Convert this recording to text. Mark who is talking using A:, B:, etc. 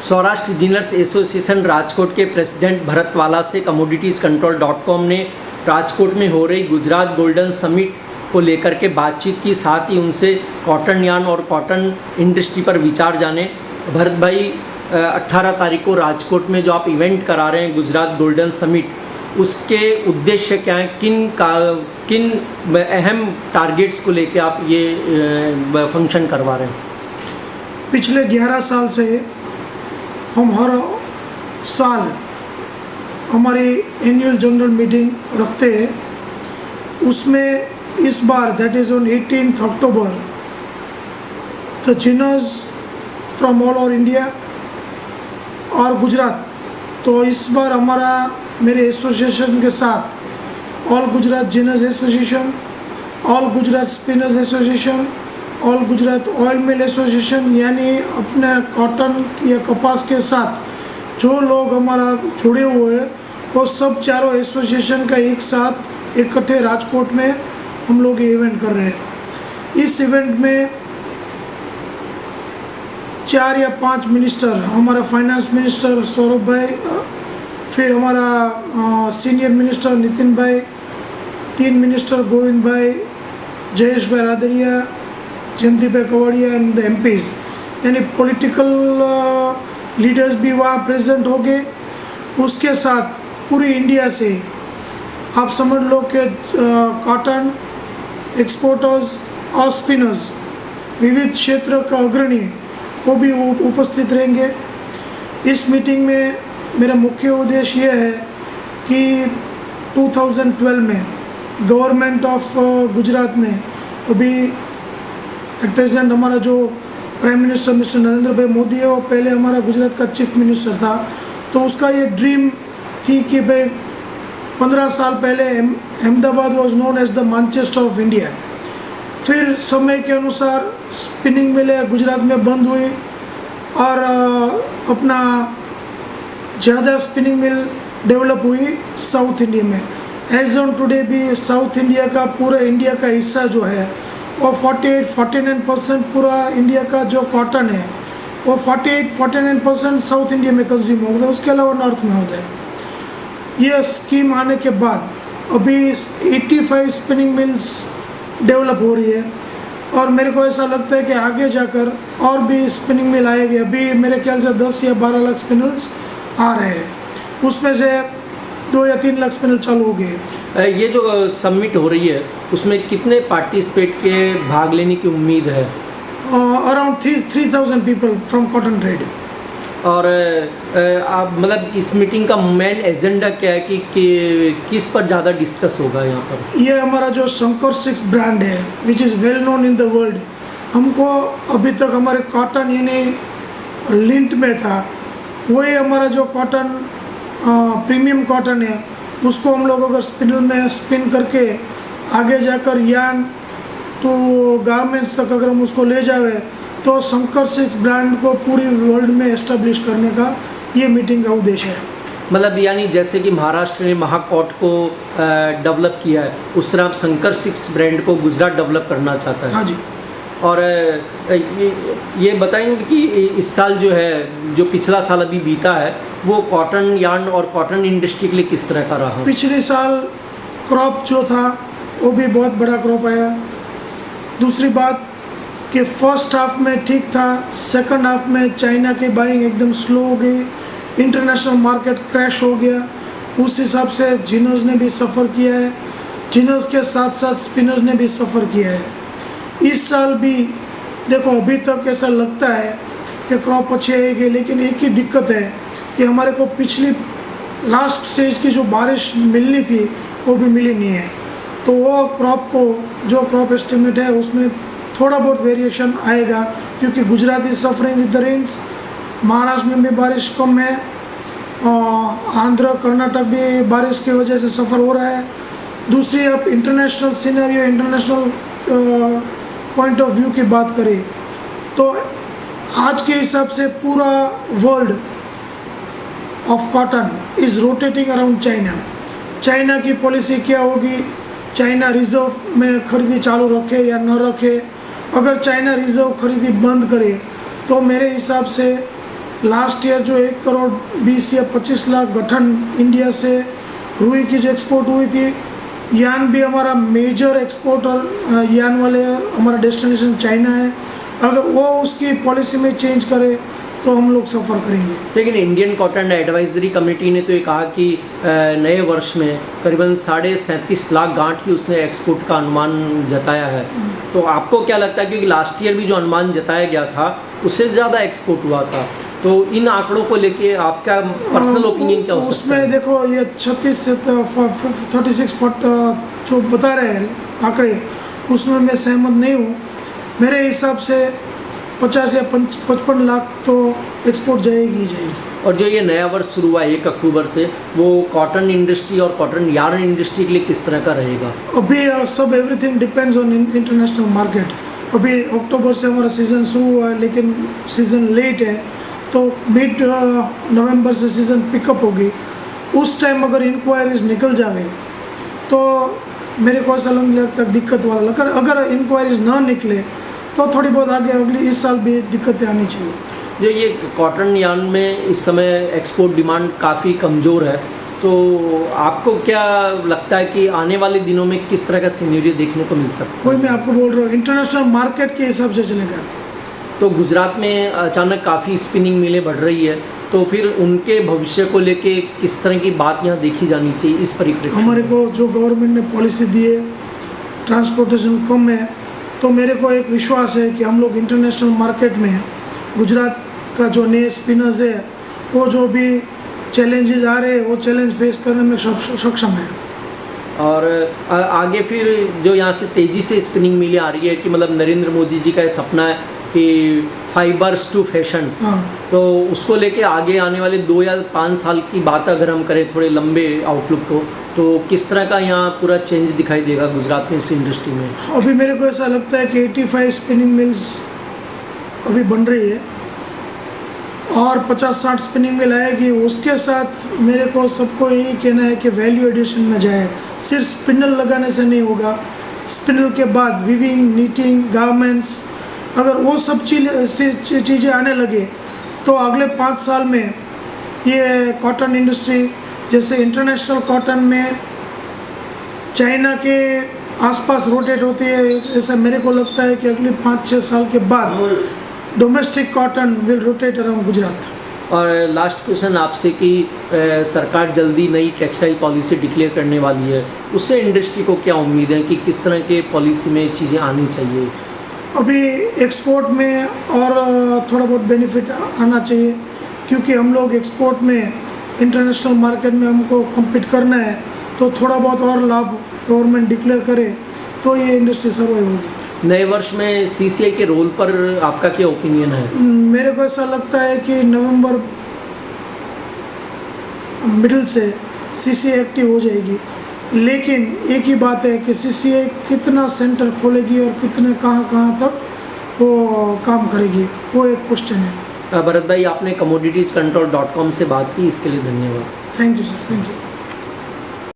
A: Saurashtra dealers association Rajkot के president Bharat वाला से commoditiescontrol.com ने राजकोट में हो रही गुजरात गोल्डन समिट को लेकर के बातचीत की, साथ ही उनसे कॉटन यार्न और कॉटन इंडस्ट्री पर विचार जाने। भरत भाई, 18 तारीख को राजकोट में जो आप इवेंट करा रहे हैं गुजरात गोल्डन समिट, उसके उद्देश्य क्या है, किन अहम टारगेट्स को लेके आप ये फंक्शन करवा रहे हैं?
B: पिछले 11 साल से हम हर साल हमारी एनुअल जनरल मीटिंग रखते हैं। उसमें इस बार that is on 18 October the ginners from all over India और गुजरात, तो इस बार हमारा मेरे एसोसिएशन के साथ all Gujarat ginners association, all Gujarat spinners association, all Gujarat oil mill association, यानी अपने कॉटन या कपास के साथ जो लोग हमारा जुड़े हुए हैं वो सब चारों एसोसिएशन का एक साथ इकट्ठे राजकोट में हम लोग ये इवेंट कर रहे हैं। इस इवेंट में 4 या 5 मिनिस्टर, हमारा फाइनेंस मिनिस्टर सौरभ भाई, फिर हमारा सीनियर मिनिस्टर नितिन भाई, 3 मिनिस्टर गोविंद भाई, जयेश भाई रादड़िया, जयंती भाई कवाड़िया एंड द एमपीज, यानी पॉलिटिकल लीडर्स भी वहाँ प्रेजेंट हो गए। उसके साथ पूरी इंडिया से आप समझ लो कि कॉटन एक्सपोर्टर्स और स्पिनर्स, विविध क्षेत्र का अग्रणी, वो भी उपस्थित रहेंगे। इस मीटिंग में मेरा मुख्य उद्देश्य ये है कि 2012 में गवर्नमेंट ऑफ गुजरात ने अभी एट प्रेजेंट हमारा जो प्राइम मिनिस्टर मिस्टर नरेंद्र भाई मोदी है, वो पहले हमारा गुजरात का चीफ मिनिस्टर था, तो उसका ये ड्रीम थी कि भाई 15 साल पहले Ahmedabad was known as the Manchester of India. फिर समय के अनुसार स्पिनिंग मिलें गुजरात में बंद हुई और अपना ज़्यादा स्पिनिंग मिल डेवलप हुई साउथ इंडिया में। एज ऑन टुडे भी साउथ इंडिया का, पूरा इंडिया का हिस्सा जो है वो 48-49% पूरा इंडिया का जो कॉटन है वो 48-49% साउथ इंडिया में कंज्यूम होता है, उसके अलावा नॉर्थ में होता है। ये स्कीम आने के बाद अभी 85 स्पिनिंग मिल्स डेवलप हो रही है और मेरे को ऐसा लगता है कि आगे जाकर और भी स्पिनिंग मिल आएगी। अभी मेरे ख्याल से 10 या 12 लाख स्पिनल्स आ रहे हैं, उसमें से 2 या 3 लाख स्पिनल चालू हो गए।
A: ये जो समिट हो रही है उसमें कितने पार्टिसिपेट के भाग लेने की उम्मीद है?
B: Around 3,000 people from cotton trade.
A: और आप मतलब इस मीटिंग का मेन एजेंडा क्या है कि किस पर ज़्यादा डिस्कस होगा यहाँ पर?
B: ये हमारा जो शंकर सिक्स ब्रांड है which is well known in the world, हमको अभी तक हमारे कॉटन यानी लिंट में था, वही हमारा जो कॉटन प्रीमियम कॉटन है उसको हम लोग अगर स्पिनल में स्पिन करके आगे जाकर यार्न तो गारमेंट्स तक अगर हम उसको ले जावे तो शंकर सिक्स ब्रांड को पूरी वर्ल्ड में एस्टेब्लिश करने का ये मीटिंग का उद्देश्य है।
A: मतलब यानी जैसे कि महाराष्ट्र ने महाकॉट को डेवलप किया है, उस तरह आप शंकर सिक्स ब्रांड को गुजरात डेवलप करना चाहता है?
B: हाँ जी।
A: और ये बताएंगे कि इस साल जो है, जो पिछला साल अभी बीता है, वो कॉटन यार्न और कॉटन इंडस्ट्री के लिए किस तरह का रहा?
B: पिछले साल क्रॉप जो था वो भी बहुत बड़ा क्रॉप आया। दूसरी बात कि फर्स्ट हाफ में ठीक था, सेकंड हाफ में चाइना की बाइंग एकदम स्लो हो गई, इंटरनेशनल मार्केट क्रैश हो गया। उस हिसाब से जिनर्स ने भी सफ़र किया है, जिनर्स के साथ साथ स्पिनर्स ने भी सफ़र किया है। इस साल भी देखो अभी तक ऐसा लगता है कि क्रॉप अच्छी आएगी, लेकिन एक ही दिक्कत है कि हमारे को पिछली लास्ट स्टेज की जो बारिश मिलनी थी वो भी मिली नहीं है, तो वो क्रॉप को जो क्रॉप एस्टिमेट है उसमें थोड़ा बहुत वेरिएशन आएगा, क्योंकि Gujarat is suffering with the rains, Maharashtra में भी बारिश कम है, आंध्र कर्नाटक भी बारिश की वजह से सफ़र हो रहा है। दूसरी आप international scenario, international point of view की बात करें तो आज के हिसाब से पूरा world of cotton is rotating around China. China की पॉलिसी क्या होगी, चाइना रिजर्व में खरीदी चालू रखे या न रखे। अगर चाइना रिजर्व खरीदी बंद करे तो मेरे हिसाब से लास्ट ईयर जो 1 करोड़ 20 या 25 लाख गठन इंडिया से रुई की जो एक्सपोर्ट हुई थी, यान भी हमारा मेजर एक्सपोर्टर यान वाले हमारा डेस्टिनेशन चाइना है। अगर वो उसकी पॉलिसी में चेंज करे तो हम लोग सफ़र करेंगे।
A: लेकिन इंडियन कॉटन एडवाइजरी कमेटी ने तो ये कहा कि नए वर्ष में करीबन 37.5 लाख गांठ ही उसने एक्सपोर्ट का अनुमान जताया है। तो आपको क्या लगता है, क्योंकि लास्ट ईयर भी जो अनुमान जताया गया था उससे ज़्यादा एक्सपोर्ट हुआ था, तो इन आंकड़ों को लेके आपका पर्सनल ओपिनियन क्या हो सकता
B: उसमें
A: है?
B: देखो ये 36 से 36 जो बता रहे हैं आंकड़े, उसमें मैं सहमत नहीं हूँ। मेरे हिसाब से 50 या 55 लाख तो एक्सपोर्ट जाएगी ही जाएगी।
A: और जो ये नया वर्ष शुरू हुआ 1 अक्टूबर से, वो कॉटन इंडस्ट्री और कॉटन यार्न इंडस्ट्री के लिए किस तरह का रहेगा?
B: अभी सब everything depends on international market. अभी अक्टूबर से हमारा सीज़न शुरू हुआ है, लेकिन सीज़न लेट है, तो मिड नवंबर से सीज़न पिकअप होगी। उस टाइम अगर इंक्वायरीज निकल जावे तो मेरे को ऐसा लगता है दिक्कत वाला लगा। अगर इंक्वायरीज ना निकले तो थोड़ी बहुत आगे अगली इस साल भी दिक्कतें आनी चाहिए।
A: जो ये कॉटन यार्न में इस समय एक्सपोर्ट डिमांड काफ़ी कमज़ोर है, तो आपको क्या लगता है कि आने वाले दिनों में किस तरह का सिनेरियो देखने को मिल सकता है?
B: वही मैं आपको बोल रहा हूँ, इंटरनेशनल मार्केट के हिसाब से चलेगा।
A: तो गुजरात में अचानक काफ़ी स्पिनिंग मिलें बढ़ रही है, तो फिर उनके भविष्य को लेके किस तरह की बात यहाँ देखी जानी चाहिए इस परिप्रेक्ष्य में?
B: हमारे को जो गवर्नमेंट ने पॉलिसी दी है, ट्रांसपोर्टेशन कम है, तो मेरे को एक विश्वास है कि हम लोग इंटरनेशनल मार्केट में गुजरात का जो नए स्पिनर्स है, वो जो भी चैलेंजेस आ रहे हैं वो चैलेंज फेस करने में सक्षम है।
A: और आगे फिर जो यहाँ से तेज़ी से स्पिनिंग मिलें आ रही है कि मतलब नरेंद्र मोदी जी का ये सपना है कि फाइबर्स टू फैशन, तो उसको लेके आगे आने वाले 2 या 5 साल की बात अगर हम करें थोड़े लंबे आउटलुक को, तो किस तरह का यहाँ पूरा चेंज दिखाई देगा गुजरात में इस इंडस्ट्री में?
B: अभी मेरे को ऐसा लगता है कि 85 स्पिनिंग मिल्स अभी बन रही है और 50-60 स्पिनिंग मिल आएगी। उसके साथ मेरे को सबको यही कहना है कि वैल्यू एडिशन में जाए। सिर्फ स्पिनल लगाने से नहीं होगा, स्पिनल के बाद वीविंग, नीटिंग, गारमेंट्स, अगर वो सब चीज़ें आने लगे तो अगले 5 साल में ये कॉटन इंडस्ट्री, जैसे इंटरनेशनल कॉटन में चाइना के आसपास रोटेट होती है, ऐसा मेरे को लगता है कि अगले 5-6 साल के बाद domestic cotton will rotate around Gujarat.
A: और लास्ट क्वेश्चन आपसे कि सरकार जल्दी नई टेक्सटाइल पॉलिसी डिक्लेयर करने वाली है, उससे इंडस्ट्री को क्या उम्मीद है कि किस तरह के पॉलिसी में चीज़ें आनी चाहिए?
B: अभी एक्सपोर्ट में और थोड़ा बहुत बेनिफिट आना चाहिए, क्योंकि हम लोग एक्सपोर्ट में इंटरनेशनल मार्केट में हमको कम्पीट करना है, तो थोड़ा बहुत और लाभ गवर्नमेंट डिक्लेयर करे तो ये इंडस्ट्री सर्वाइव होगी।
A: नए वर्ष में सीसीआई के रोल पर आपका क्या ओपिनियन है?
B: मेरे को ऐसा लगता है कि नवंबर मिडिल से सीसीआई एक्टिव हो जाएगी, लेकिन एक ही बात है कि सीसीआई कितना सेंटर खोलेगी और कितने कहाँ तक वो काम करेगी, वो एक क्वेश्चन है।
A: भरत भाई, आपने commoditiescontrol.com से बात की, इसके लिए धन्यवाद।
B: Thank you sir, thank you.